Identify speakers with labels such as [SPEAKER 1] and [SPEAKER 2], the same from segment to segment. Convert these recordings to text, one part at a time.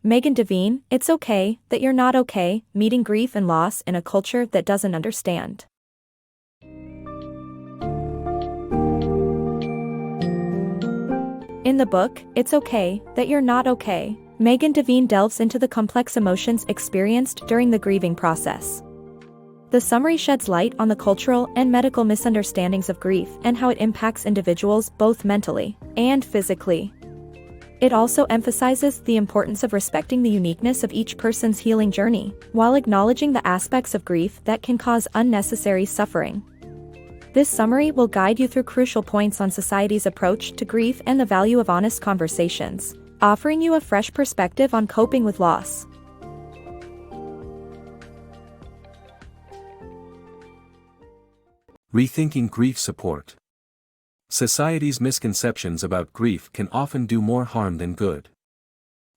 [SPEAKER 1] Megan Devine, it's okay that you're not okay, meeting grief and loss in a culture that doesn't understand. In the book, It's Okay That You're Not Okay, Megan Devine delves into the complex emotions experienced during the grieving process. The summary sheds light on the cultural and medical misunderstandings of grief and how it impacts individuals both mentally and physically. It also emphasizes the importance of respecting the uniqueness of each person's healing journey, while acknowledging the aspects of grief that can cause unnecessary suffering. This summary will guide you through crucial points on society's approach to grief and the value of honest conversations, offering you a fresh perspective on coping with loss.
[SPEAKER 2] Rethinking grief support. Society's misconceptions about grief can often do more harm than good.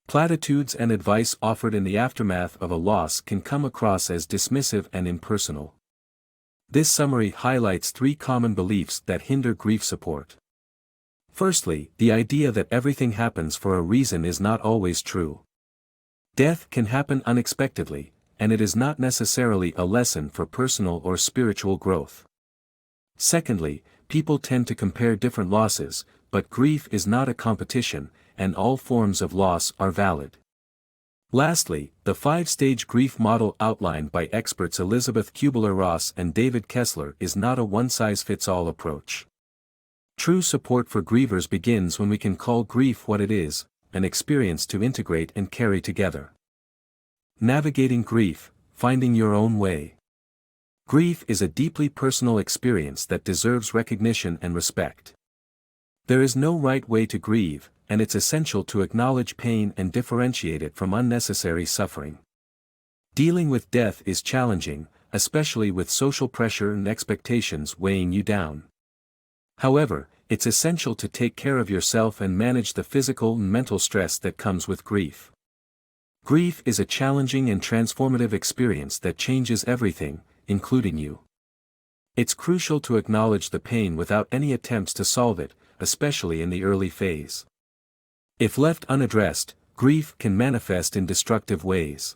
[SPEAKER 2] Platitudes and advice offered in the aftermath of a loss can come across as dismissive and impersonal. This summary highlights 3 common beliefs that hinder grief support. Firstly, the idea that everything happens for a reason is not always true. Death can happen unexpectedly, and it is not necessarily a lesson for personal or spiritual growth. Secondly, people tend to compare different losses, but grief is not a competition, and all forms of loss are valid. Lastly, the 5-stage grief model outlined by experts Elizabeth Kubler-Ross and David Kessler is not a one-size-fits-all approach. True support for grievers begins when we can call grief what it is, an experience to integrate and carry together. Navigating grief, finding your own way. Grief is a deeply personal experience that deserves recognition and respect. There is no right way to grieve, and it's essential to acknowledge pain and differentiate it from unnecessary suffering. Dealing with death is challenging, especially with social pressure and expectations weighing you down. However, it's essential to take care of yourself and manage the physical and mental stress that comes with grief. Grief is a challenging and transformative experience that changes everything, including you. It's crucial to acknowledge the pain without any attempts to solve it, especially in the early phase. If left unaddressed, grief can manifest in destructive ways.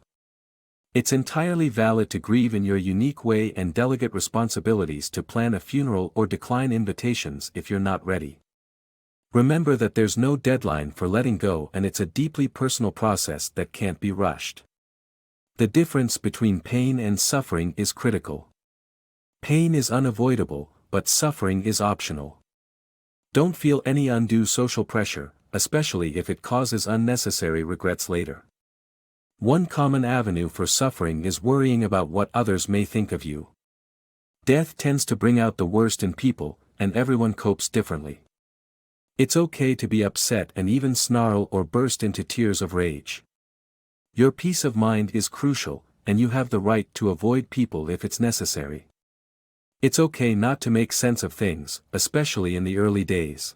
[SPEAKER 2] It's entirely valid to grieve in your unique way and delegate responsibilities to plan a funeral or decline invitations if you're not ready. Remember that there's no deadline for letting go, and it's a deeply personal process that can't be rushed. The difference between pain and suffering is critical. Pain is unavoidable, but suffering is optional. Don't feel any undue social pressure, especially if it causes unnecessary regrets later. One common avenue for suffering is worrying about what others may think of you. Death tends to bring out the worst in people, and everyone copes differently. It's okay to be upset and even snarl or burst into tears of rage. Your peace of mind is crucial, and you have the right to avoid people if it's necessary. It's okay not to make sense of things, especially in the early days.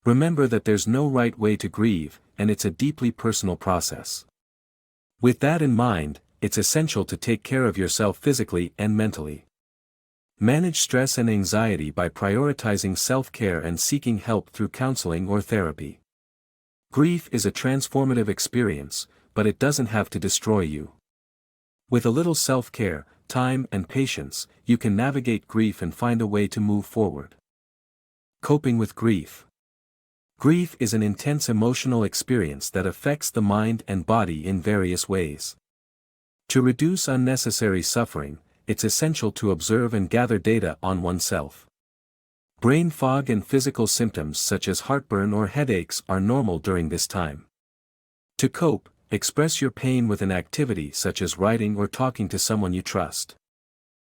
[SPEAKER 2] Remember that there's no right way to grieve, and it's a deeply personal process. With that in mind, it's essential to take care of yourself physically and mentally. Manage stress and anxiety by prioritizing self-care and seeking help through counseling or therapy. Grief is a transformative experience, but it doesn't have to destroy you. With a little self-care, time and patience, you can navigate grief and find a way to move forward. Coping with grief. Grief is an intense emotional experience that affects the mind and body in various ways. To reduce unnecessary suffering, it's essential to observe and gather data on oneself. Brain fog and physical symptoms such as heartburn or headaches are normal during this time. To cope, express your pain with an activity such as writing or talking to someone you trust.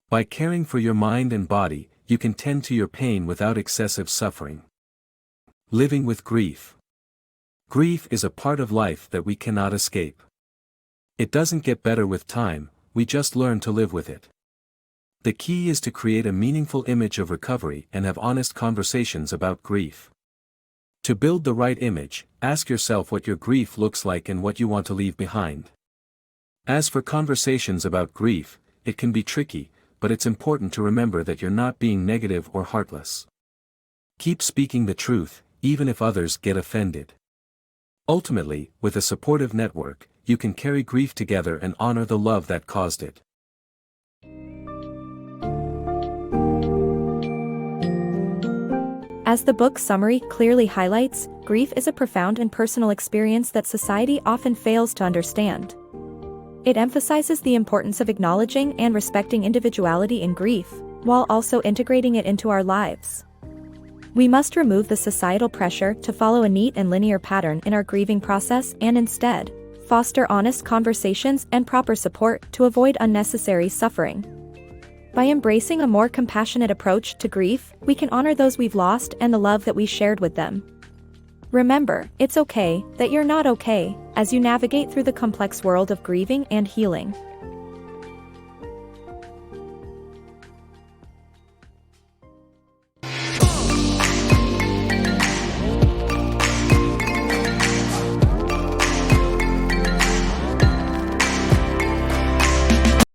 [SPEAKER 2] By caring for your mind and body, you can tend to your pain without excessive suffering. Living with grief. Grief is a part of life that we cannot escape. It doesn't get better with time, we just learn to live with it. The key is to create a meaningful image of recovery and have honest conversations about grief. To build the right image, ask yourself what your grief looks like and what you want to leave behind. As for conversations about grief, it can be tricky, but it's important to remember that you're not being negative or heartless. Keep speaking the truth, even if others get offended. Ultimately, with a supportive network, you can carry grief together and honor the love that caused it.
[SPEAKER 1] As the book's summary clearly highlights, grief is a profound and personal experience that society often fails to understand. It emphasizes the importance of acknowledging and respecting individuality in grief, while also integrating it into our lives. We must remove the societal pressure to follow a neat and linear pattern in our grieving process and instead, foster honest conversations and proper support to avoid unnecessary suffering. By embracing a more compassionate approach to grief, we can honor those we've lost and the love that we shared with them. Remember, it's okay that you're not okay, as you navigate through the complex world of grieving and healing.